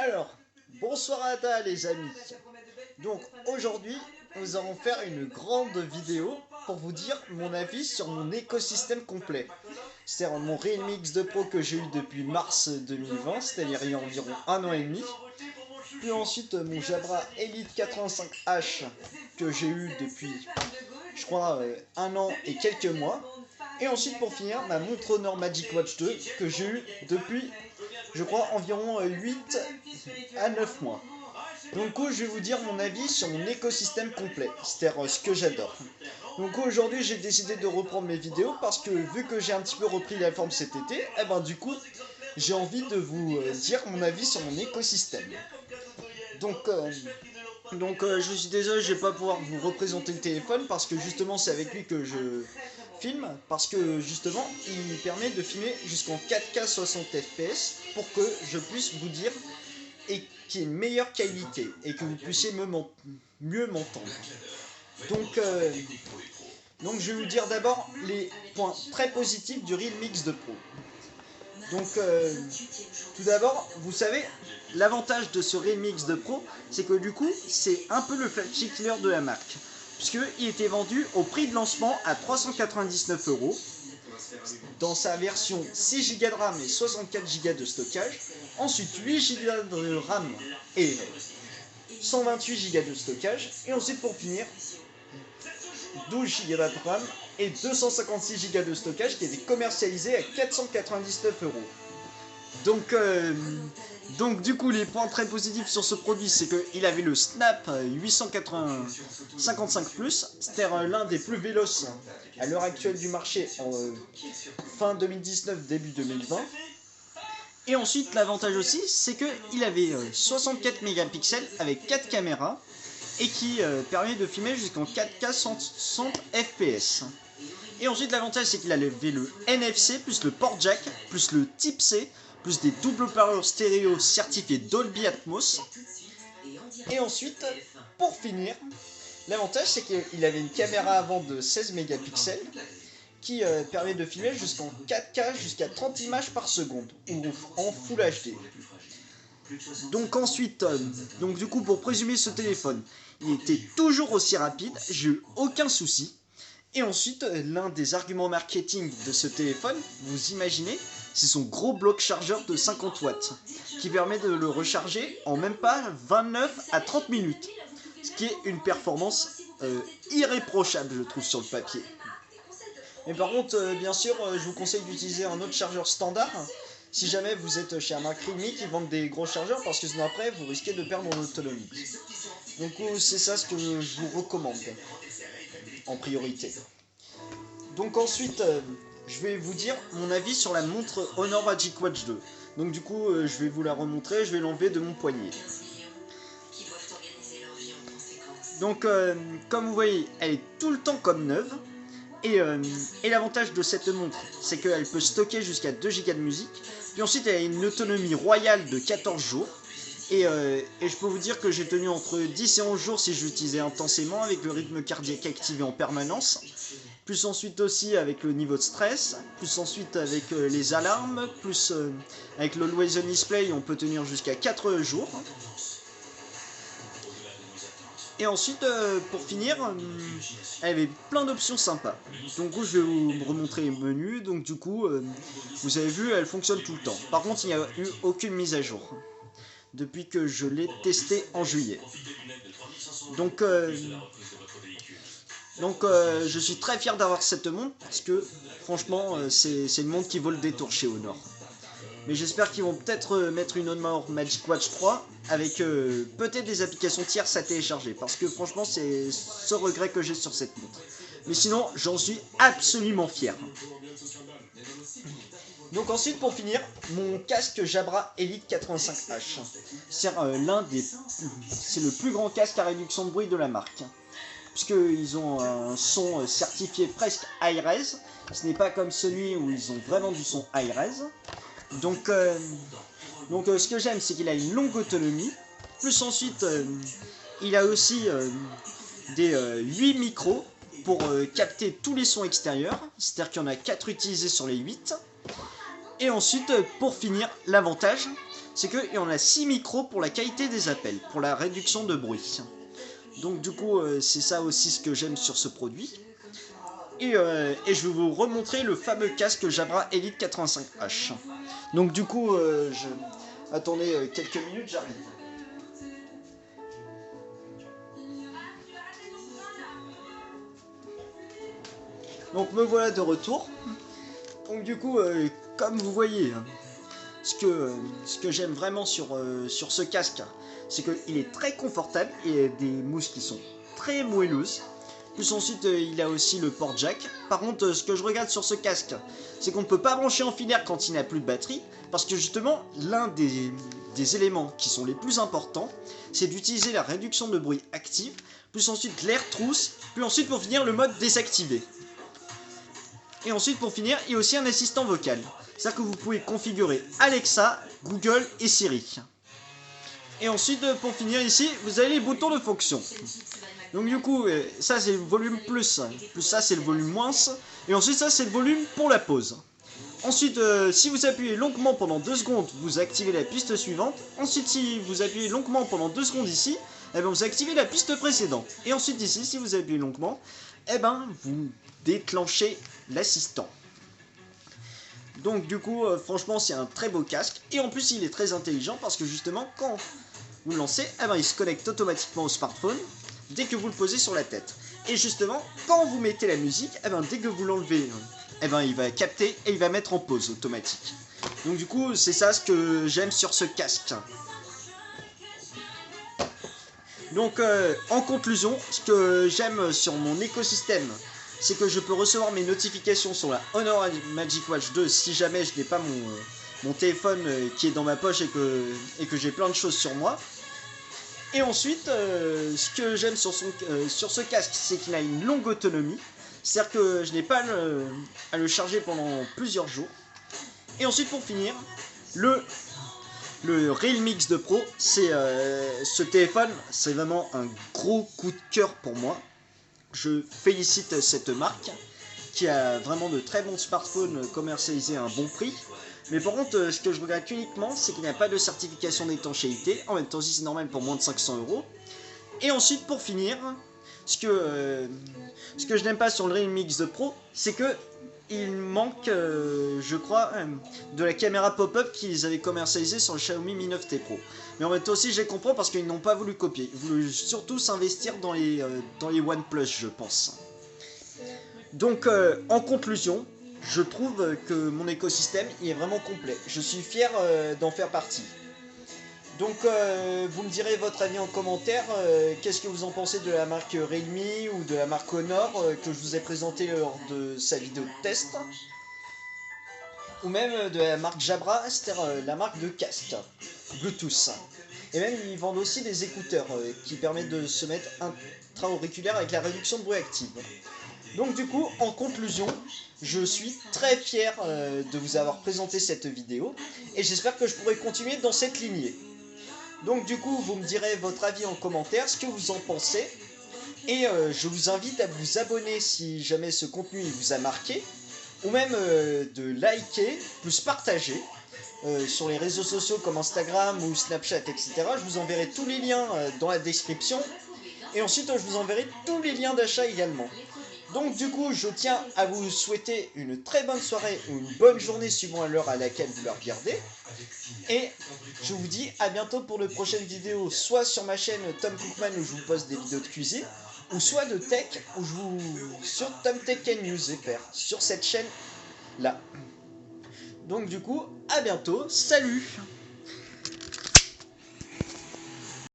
Alors, bonsoir à tous les amis. Donc aujourd'hui, nous allons faire une grande vidéo pour vous dire mon avis sur mon écosystème complet. C'est-à-dire mon Realme X2 Pro que j'ai eu depuis mars 2020, c'est-à-dire il y a environ un an et demi. Puis ensuite mon Jabra Elite 85H que j'ai eu depuis, je crois, un an et quelques mois. Et ensuite pour finir, ma montre Honor Magic Watch 2 que j'ai eu depuis, je crois, environ 8 à 9 mois. Donc je vais vous dire mon avis sur mon écosystème complet, c'est-à-dire ce que j'adore. Donc aujourd'hui j'ai décidé de reprendre mes vidéos parce que vu que j'ai un petit peu repris la forme cet été, et ben du coup j'ai envie de vous dire mon avis sur mon écosystème. Donc je suis désolé, je vais pas pouvoir vous représenter le téléphone parce que justement c'est avec lui que je filme, parce que justement il permet de filmer jusqu'en 4K 60 fps pour que je puisse vous dire et qui ait une meilleure qualité et que vous puissiez mieux m'entendre. Donc je vais vous dire d'abord les points très positifs du Realme X2 Pro. Donc tout d'abord, vous savez, l'avantage de ce Realme X2 Pro, c'est que du coup, c'est un peu le flagship killer de la marque. Puisqu'il était vendu au prix de lancement à 399 € dans sa version 6 Go de RAM et 64 Go de stockage. Ensuite 8 Go de RAM et 128 Go de stockage. Et ensuite pour finir, 12 Go de RAM et 256 Go de stockage qui était commercialisé à 499 €. Donc du coup les points très positifs sur ce produit, c'est qu'il avait le Snap 855 Plus, c'est-à-dire l'un des plus véloces à l'heure actuelle du marché en fin 2019 début 2020. Et ensuite l'avantage aussi, c'est qu'il avait 64 mégapixels avec 4 caméras et qui permet de filmer jusqu'en 4K 160 fps. Et ensuite l'avantage, c'est qu'il avait le NFC plus le port jack plus le type C plus des doubles haut-parleurs stéréo certifiés Dolby Atmos. Et ensuite, pour finir, l'avantage c'est qu'il avait une caméra avant de 16 mégapixels qui permet de filmer jusqu'en 4K jusqu'à 30 images par seconde ou en Full HD. Donc ensuite, donc du coup pour présumer ce téléphone, il était toujours aussi rapide, j'ai eu aucun souci. Et ensuite, l'un des arguments marketing de ce téléphone, vous imaginez, c'est son gros bloc chargeur de 50 watts, qui permet de le recharger en même pas 29 à 30 minutes. Ce qui est une performance irréprochable, je trouve, sur le papier. Mais par contre, bien sûr, je vous conseille d'utiliser un autre chargeur standard, si jamais vous êtes chez un marque Realme qui vend des gros chargeurs, parce que sinon après, vous risquez de perdre en autonomie. Donc c'est ça ce que je vous recommande en priorité. Donc ensuite, je vais vous dire mon avis sur la montre Honor Magic Watch 2. Donc du coup, je vais vous la remontrer, je vais l'enlever de mon poignet. Donc comme vous voyez, elle est tout le temps comme neuve. Et l'avantage de cette montre, c'est qu'elle peut stocker jusqu'à 2 Go de musique. Puis ensuite, elle a une autonomie royale de 14 jours. Et je peux vous dire que j'ai tenu entre 10 et 11 jours si je l'utilisais intensément, avec le rythme cardiaque activé en permanence. Plus ensuite aussi avec le niveau de stress, plus ensuite avec les alarmes, plus avec le Always On Display, on peut tenir jusqu'à 4 jours. Et ensuite, pour finir, elle avait plein d'options sympas. Donc je vais vous remontrer les menus. Donc du coup, vous avez vu, elle fonctionne tout le temps. Par contre, il n'y a eu aucune mise à jour depuis que je l'ai testé en juillet. Donc je suis très fier d'avoir cette montre parce que franchement c'est une montre qui vaut le détour chez Honor. Mais j'espère qu'ils vont peut-être mettre une Honor Magic Watch 3 avec peut-être des applications tierces à télécharger, parce que franchement c'est ce regret que j'ai sur cette montre. Mais sinon j'en suis absolument fier. Donc ensuite pour finir, mon casque Jabra Elite 85H. C'est le plus grand casque à réduction de bruit de la marque. Puisqu'ils ont un son certifié presque high-res. Ce n'est pas comme celui où ils ont vraiment du son high-res. Donc ce que j'aime, c'est qu'il a une longue autonomie. Plus ensuite, il a aussi des 8 micros pour capter tous les sons extérieurs. C'est-à-dire qu'il y en a 4 utilisés sur les 8. Et ensuite, pour finir, l'avantage, c'est qu'il y en a 6 micros pour la qualité des appels, pour la réduction de bruit. Donc du coup, c'est ça aussi ce que j'aime sur ce produit. Et je vais vous remontrer le fameux casque Jabra Elite 85H. Donc du coup, attendez quelques minutes, j'arrive. Donc me voilà de retour. Donc du coup, comme vous voyez, ce que j'aime vraiment sur ce casque, c'est qu'il est très confortable et des mousses qui sont très moelleuses. Plus ensuite, il a aussi le port jack. Par contre, ce que je regarde sur ce casque, c'est qu'on ne peut pas brancher en filaire quand il n'a plus de batterie, parce que justement, l'un des éléments qui sont les plus importants, c'est d'utiliser la réduction de bruit active, plus ensuite l'air trousse, puis ensuite pour finir le mode désactivé. Et ensuite pour finir, il y a aussi un assistant vocal. C'est-à-dire que vous pouvez configurer Alexa, Google et Siri. Et ensuite, pour finir ici, vous avez les boutons de fonction. Donc du coup, ça c'est le volume plus ça c'est le volume moins, et ensuite ça c'est le volume pour la pause. Ensuite, si vous appuyez longuement pendant 2 secondes, vous activez la piste suivante. Ensuite, si vous appuyez longuement pendant 2 secondes ici, eh ben, vous activez la piste précédente. Et ensuite ici, si vous appuyez longuement, eh ben, vous déclenchez l'assistant. Donc du coup, franchement, c'est un très beau casque. Et en plus, il est très intelligent parce que justement, quand vous le lancez, eh ben, il se connecte automatiquement au smartphone dès que vous le posez sur la tête. Et justement, quand vous mettez la musique, eh ben, dès que vous l'enlevez, eh ben, il va capter et il va mettre en pause automatique. Donc du coup, c'est ça ce que j'aime sur ce casque. Donc en conclusion, ce que j'aime sur mon écosystème, c'est que je peux recevoir mes notifications sur la Honor Magic Watch 2 si jamais je n'ai pas mon téléphone qui est dans ma poche et que j'ai plein de choses sur moi. Et ensuite, ce que j'aime sur ce casque, c'est qu'il a une longue autonomie. C'est-à-dire que je n'ai pas à le charger pendant plusieurs jours. Et ensuite, pour finir, le Realme X2 Pro, ce téléphone, c'est vraiment un gros coup de cœur pour moi. Je félicite cette marque qui a vraiment de très bons smartphones commercialisés à un bon prix. Mais par contre, ce que je regrette uniquement, c'est qu'il n'y a pas de certification d'étanchéité. En même temps, si c'est normal pour moins de 500 €. Et ensuite, pour finir, ce que je n'aime pas sur le Realme X2 Pro, c'est que il manque, je crois, de la caméra pop-up qu'ils avaient commercialisée sur le Xiaomi Mi 9T Pro. Mais en même temps aussi, je les comprends parce qu'ils n'ont pas voulu copier. Ils voulaient surtout s'investir dans les OnePlus, je pense. Donc, en conclusion, je trouve que mon écosystème il est vraiment complet. Je suis fier d'en faire partie. Donc vous me direz votre avis en commentaire, qu'est-ce que vous en pensez de la marque Realme ou de la marque Honor que je vous ai présenté lors de sa vidéo de test. Ou même de la marque Jabra, c'est-à-dire la marque de casque Bluetooth. Et même ils vendent aussi des écouteurs qui permettent de se mettre intra-auriculaire avec la réduction de bruit active. Donc du coup, en conclusion, je suis très fier de vous avoir présenté cette vidéo et j'espère que je pourrai continuer dans cette lignée. Donc du coup, vous me direz votre avis en commentaire, ce que vous en pensez. Et je vous invite à vous abonner si jamais ce contenu vous a marqué. Ou même de liker, plus partager sur les réseaux sociaux comme Instagram ou Snapchat, etc. Je vous enverrai tous les liens dans la description. Et ensuite, je vous enverrai tous les liens d'achat également. Donc du coup, je tiens à vous souhaiter une très bonne soirée ou une bonne journée suivant l'heure à laquelle vous la regardez. Et je vous dis à bientôt pour de prochaines vidéos, soit sur ma chaîne Tom Cookman où je vous poste des vidéos de cuisine, ou soit de tech où sur Tom Tech and News FR, sur cette chaîne là. Donc du coup, à bientôt, salut!